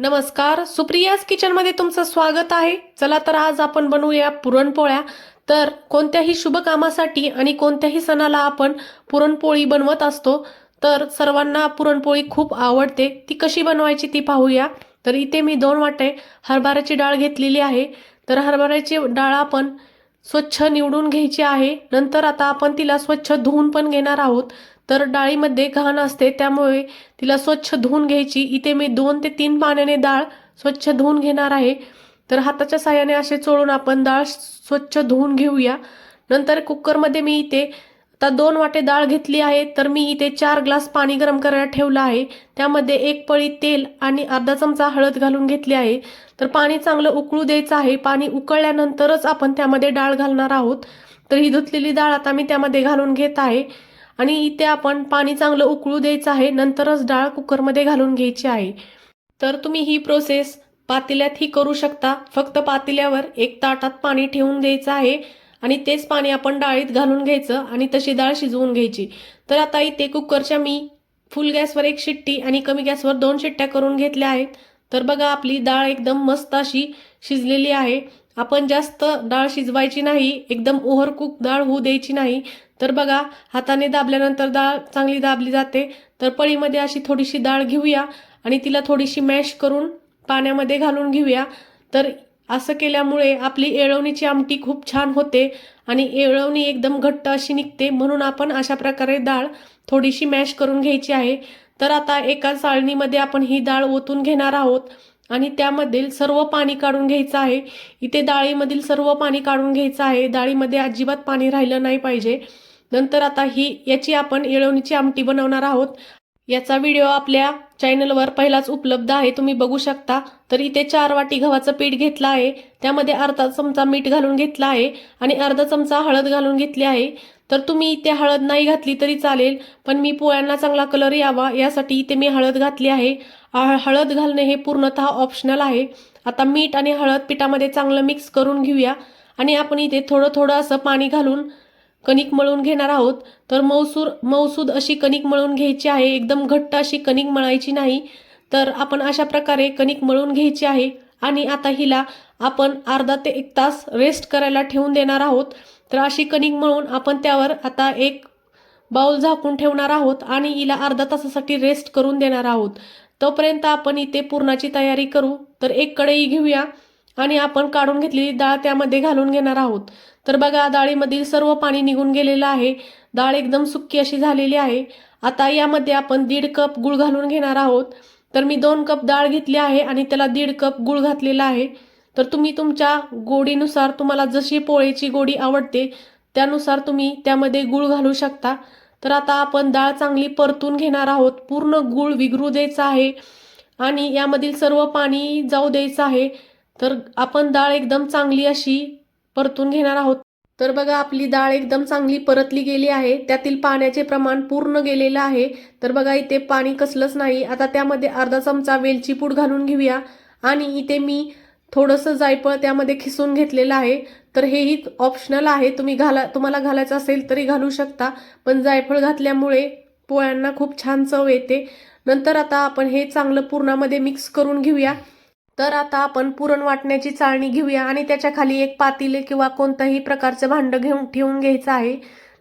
नमस्कार, सुप्रियाज किचनमध्ये तुमचं स्वागत आहे. चला तर आज आपण बनवूया पुरणपोळ्या. तर कोणत्याही शुभ कामासाठी आणि कोणत्याही सणाला आपण पुरणपोळी बनवत असतो. तर सर्वांना पुरणपोळी खूप आवडते. ती कशी बनवायची ती पाहूया. तर इथे मी 2 वाटे हरभऱ्याची डाळ घेतलेली आहे. तर हरभऱ्याची डाळ आपण स्वच्छ निवडून घ्यायची आहे. नंतर आता आपण तिला स्वच्छ धुवून पण घेणार आहोत. तर डाळीमध्ये घाण असते, त्यामुळे तिला स्वच्छ धुवून घ्यायची. इथे मी 2 ते 3 पाण्याने डाळ स्वच्छ धुवून घेणार आहे. तर हाताच्या साहाय्याने असे चोळून आपण डाळ स्वच्छ धुवून घेऊया. नंतर कुकरमध्ये मी इथे आता 2 वाटे डाळ घेतली आहे. तर मी इथे 4 ग्लास पाणी गरम करायला ठेवलं आहे. त्यामध्ये 1 पळी तेल आणि अर्धा चमचा हळद घालून घेतली आहे. तर पाणी चांगलं उकळू द्यायचं आहे. पाणी उकळल्यानंतरच आपण त्यामध्ये डाळ घालणार आहोत. तर ही धुतलेली डाळ आता मी त्यामध्ये घालून घेत आहे आणि इथे आपण पाणी चांगलं उकळू द्यायचं आहे. नंतरच डाळ कुकरमध्ये घालून घ्यायची आहे. तर तुम्ही ही प्रोसेस पातेल्यातही करू शकता. फक्त पातेल्यावर एक ताटात पाणी ठेवून द्यायचं आहे आणि तेच पाणी आपण डाळीत घालून घ्यायचं आणि तशी डाळ शिजवून घ्यायची. तर आता इथे कुकरच्या मी फुल गॅसवर 1 शिट्टी आणि कमी गॅसवर 2 शिट्ट्या करून घेतल्या आहेत. तर बघा आपली डाळ एकदम मस्त अशी शिजलेली आहे. आपण जास्त डाळ शिजवायची नाही, एकदम ओव्हर कुक डाळ होऊ द्यायची नाही. तर बघा हाताने दाबल्यानंतर डाळ चांगली दाबली जाते. तर पळीमध्ये अशी थोडीशी डाळ घेऊया आणि तिला थोडीशी मॅश करून पाण्यामध्ये घालून घेऊया. तर असं केल्यामुळे आपली येळवणीची आमटी खूप छान होते आणि येळवणी एकदम घट्ट अशी निघते. म्हणून आपण अशा प्रकारे डाळ थोडीशी मॅश करून घ्यायची आहे. तर आता एका चाळणीमध्ये आपण ही डाळ ओतून घेणार आहोत आणि त्यामधील सर्व पाणी काढून घ्यायचं आहे. इथे डाळीमधील सर्व पाणी काढून घ्यायचं आहे. डाळीमध्ये अजिबात पाणी राहिलं नाही पाहिजे. नंतर आता याची आपण येळवणीची आमटी बनवणार आहोत. याचा व्हिडिओ आपल्या चॅनलवर पहिलाच उपलब्ध आहे, तुम्ही बघू शकता. तर इथे 4 वाटी गव्हाचं पीठ घेतलं आहे. त्यामध्ये अर्धा चमचा मीठ घालून घेतला आहे आणि अर्धा चमचा हळद घालून घेतली आहे. तर तुम्ही इथे हळद नाही घातली तरी चालेल, पण मी पोळ्यांना चांगला कलर यावा यासाठी इथे मी हळद घातली आहे. हळद घालणे हे पूर्णतः ऑप्शनल आहे. आता मीठ आणि हळद पिठामध्ये चांगलं मिक्स करून घेऊया आणि आपण इथे थोडं थोडं असं पाणी घालून कणिक मळून घेणार आहोत. तर मऊसूद अशी कणिक मळून घ्यायची आहे. एकदम घट्ट अशी कणिक मळायची नाही. तर आपण अशा प्रकारे कणिक मळून घ्यायची आहे आणि आता हिला आपण अर्धा ते 1 तास रेस्ट करायला ठेवून देणार आहोत. तर अशी कणिक मळून आपण त्यावर आता एक बाउल झाकून ठेवणार आहोत आणि हिला अर्धा तासासाठी रेस्ट करून देणार आहोत. तोपर्यंत आपण इथे पुरणाची तयारी करू. तर एक कढई घेऊया आणि आपण काढून घेतलेली डाळ त्यामध्ये घालून घेणार आहोत. तर बघा डाळीमधील सर्व पाणी निघून गेलेलं आहे. डाळ एकदम सुक्की अशी झालेली आहे. आता यामध्ये आपण 1.5 कप गूळ घालून घेणार आहोत. तर मी 2 कप डाळ घेतली आहे आणि त्याला 1.5 कप गूळ घातलेला आहे. तर तुम्ही तुमच्या गोडीनुसार, तुम्हाला जशी पोळीची गोडी आवडते त्यानुसार तुम्ही त्यामध्ये गूळ घालू शकता. तर आता आपण डाळ चांगली परतून घेणार आहोत. पूर्ण गूळ विघरू द्यायचा आहे आणि यामधील सर्व पाणी जाऊ द्यायचं आहे. तर आपण डाळ एकदम चांगली अशी परतून घेणार आहोत. तर बघा आपली डाळ एकदम चांगली परतली गेली आहे. त्यातील पाण्याचे प्रमाण पूर्ण गेलेलं आहे. तर बघा इथे पाणी कसलंच नाही. आता त्यामध्ये अर्धा चमचा वेलची पूड घालून घेऊया आणि इथे मी थोडंसं जायफळ त्यामध्ये खिसून घेतलेलं आहे. तर हेही ऑप्शनल आहे, तुम्हाला घालायचं असेल तरी घालू शकता, पण जायफळ घातल्यामुळे पोळ्यांना खूप छान चव येते. नंतर आता आपण हे चांगलं पुरणामध्ये मिक्स करून घेऊया. तर आता आपण पुरण वाटण्याची चाळणी घेऊया आणि त्याच्या खाली एक पातेले किंवा कोणत्याही प्रकारचं भांडं ठेवून घ्यायचं आहे.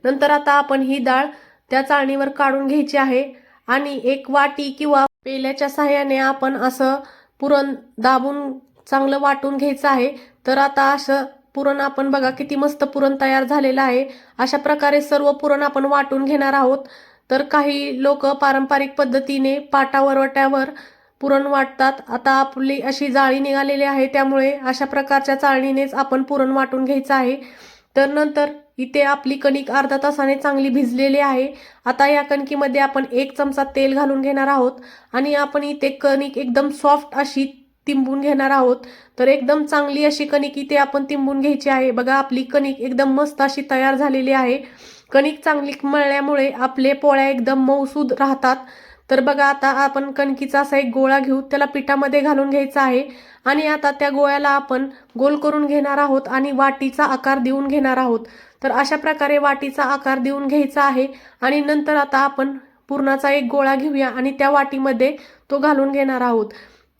नंतर आता आपण ही डाळ त्या चाळणीवर काढून घ्यायची आहे आणि एक वाटी किंवा पेल्याच्या साहाय्याने आपण असं पुरण दाबून चांगलं वाटून घ्यायचं आहे. तर आता असं पुरण आपण बघा किती मस्त पुरण तयार झालेलं आहे. अशा प्रकारे सर्व पुरण आपण वाटून घेणार आहोत. तर काही लोक पारंपरिक पद्धतीने पाटावर वट्यावर पुरण वाटतात. आता आपली अशी जाळी निघालेली आहे, त्यामुळे अशा प्रकारच्या चाळणीनेच आपण पुरण वाटून घ्यायचं आहे. तर नंतर इथे आपली कणिक अर्धा तासाने चांगली भिजलेली आहे. आता या कणकीमध्ये आपण 1 चमचा तेल घालून घेणार आहोत आणि आपण इथे कणिक एकदम सॉफ्ट अशी तिंबून घेणार आहोत. तर एकदम चांगली अशी कणिक इथे आपण तिंबून घ्यायची आहे. बघा आपली कणिक एकदम मस्त अशी तयार झालेली आहे. कणिक चांगली मळल्यामुळे आपले पोळ्या एकदम मऊसूद राहतात. तर बघा आता आपण कणकीचा असा एक गोळा घेऊ, त्याला पिठामध्ये घालून घ्यायचा आहे आणि आता त्या गोळ्याला आपण गोल करून घेणार आहोत आणि वाटीचा आकार देऊन घेणार आहोत. तर अशा प्रकारे वाटीचा आकार देऊन घ्यायचा आहे आणि नंतर आता आपण पुरणाचा एक गोळा घेऊया आणि त्या वाटीमध्ये तो घालून घेणार आहोत.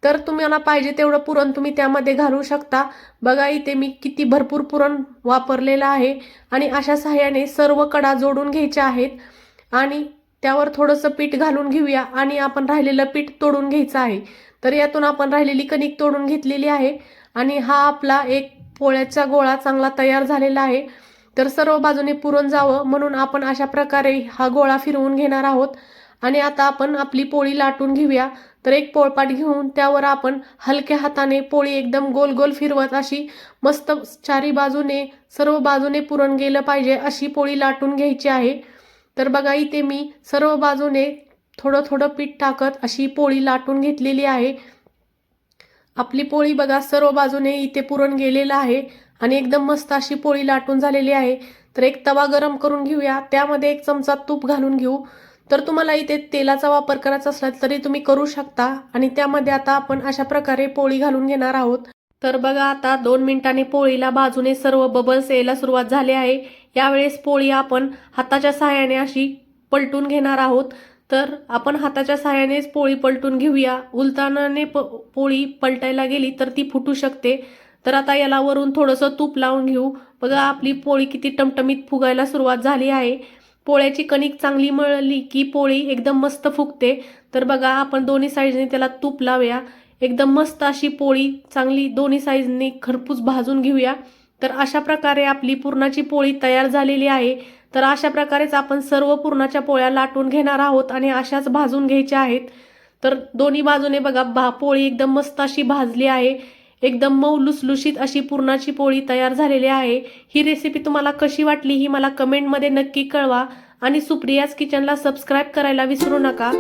तर तुम्हाला पाहिजे तेवढं पुरण तुम्ही त्यामध्ये घालू शकता। बघा इथे मी किती भरपूर पुरण वापरलेलं आहे आणि अशा सहाय्याने सर्व कडा जोडून घ्यायच्या आहेत आणि त्यावर थोडंसं पीठ घालून घेऊया आणि आपण राहिलेलं पीठ तोडून घ्यायचं आहे। तर यातून आपण राहिलेली कणिक तोडून घेतलेली आहे आणि हा आपला एक पोळ्याचा गोळा चांगला तयार झालेला आहे। तर सर्व बाजूने पुरण जावं म्हणून आपण अशा प्रकारे हा गोळा फिरवून घेणार आहोत आणि आता आपण आपली पोळी लाटून घेऊया। तर एक पोळपाट घेऊन त्यावर आपण हलक्या हाताने पोळी एकदम गोल गोल फिरवत अशी मस्त चारी बाजूने सर्व बाजूने पुरण गेलं पाहिजे अशी पोळी लाटून घ्यायची आहे। तर बघा इथे मी सर्व बाजूने थोडं थोडं पीठ टाकत अशी पोळी लाटून घेतलेली आहे। आपली पोळी बघा सर्व बाजूने इथे पुरण गेलेलं आहे आणि एकदम मस्त अशी पोळी लाटून झालेली आहे। तर एक तवा गरम करून घेऊया, त्यामध्ये 1 चमचा तूप घालून घेऊ। तर तुम्हाला इथे तेलाचा वापर करायचा असला तरी तुम्ही करू शकता आणि त्यामध्ये आता आपण अशा प्रकारे पोळी घालून घेणार आहोत। तर बघा आता 2 मिनिटांनी पोळीला बाजूने सर्व बबल्स यायला सुरुवात झाली आहे। यावेळेस पोळी आपण हाताच्या सहाय्याने अशी पलटून घेणार आहोत। तर आपण हाताच्या सहाय्यानेच पोळी पलटून घेऊया, उलटाने पोळी पलटायला गेली तर ती फुटू शकते। तर आता याला वरून थोडंसं तूप लावून घेऊ। बघा आपली पोळी किती टमटमीत फुगायला सुरुवात झाली आहे। पोळ्याची कणिक चांगली मळली की पोळी एकदम मस्त फुगते। तर बघा आपण दोन्ही साईडने त्याला तूप लावूया, एकदम मस्त अशी पोळी चांगली दोन्ही साईडने खरपूस भाजून घेऊया। तर अशा प्रकारे आपली पुरणाची पोळी तयार झालेली आहे। तर अशा प्रकारेच आपण सर्व पुरणाच्या पोळ्या लाटून घेणार आहोत आणि अशाच भाजून घ्यायच्या आहेत। तर दोन्ही बाजूने बघा पोळी एकदम मस्त अशी भाजली आहे, एकदम मऊ लुसलुशीत अशी पुरणाची पोळी तयार झालेली आहे। ही रेसिपी तुम्हाला कशी वाटली ही मला कमेंटमध्ये नक्की कळवा आणि सुप्रियाज किचनला सबस्क्राईब करायला विसरू नका।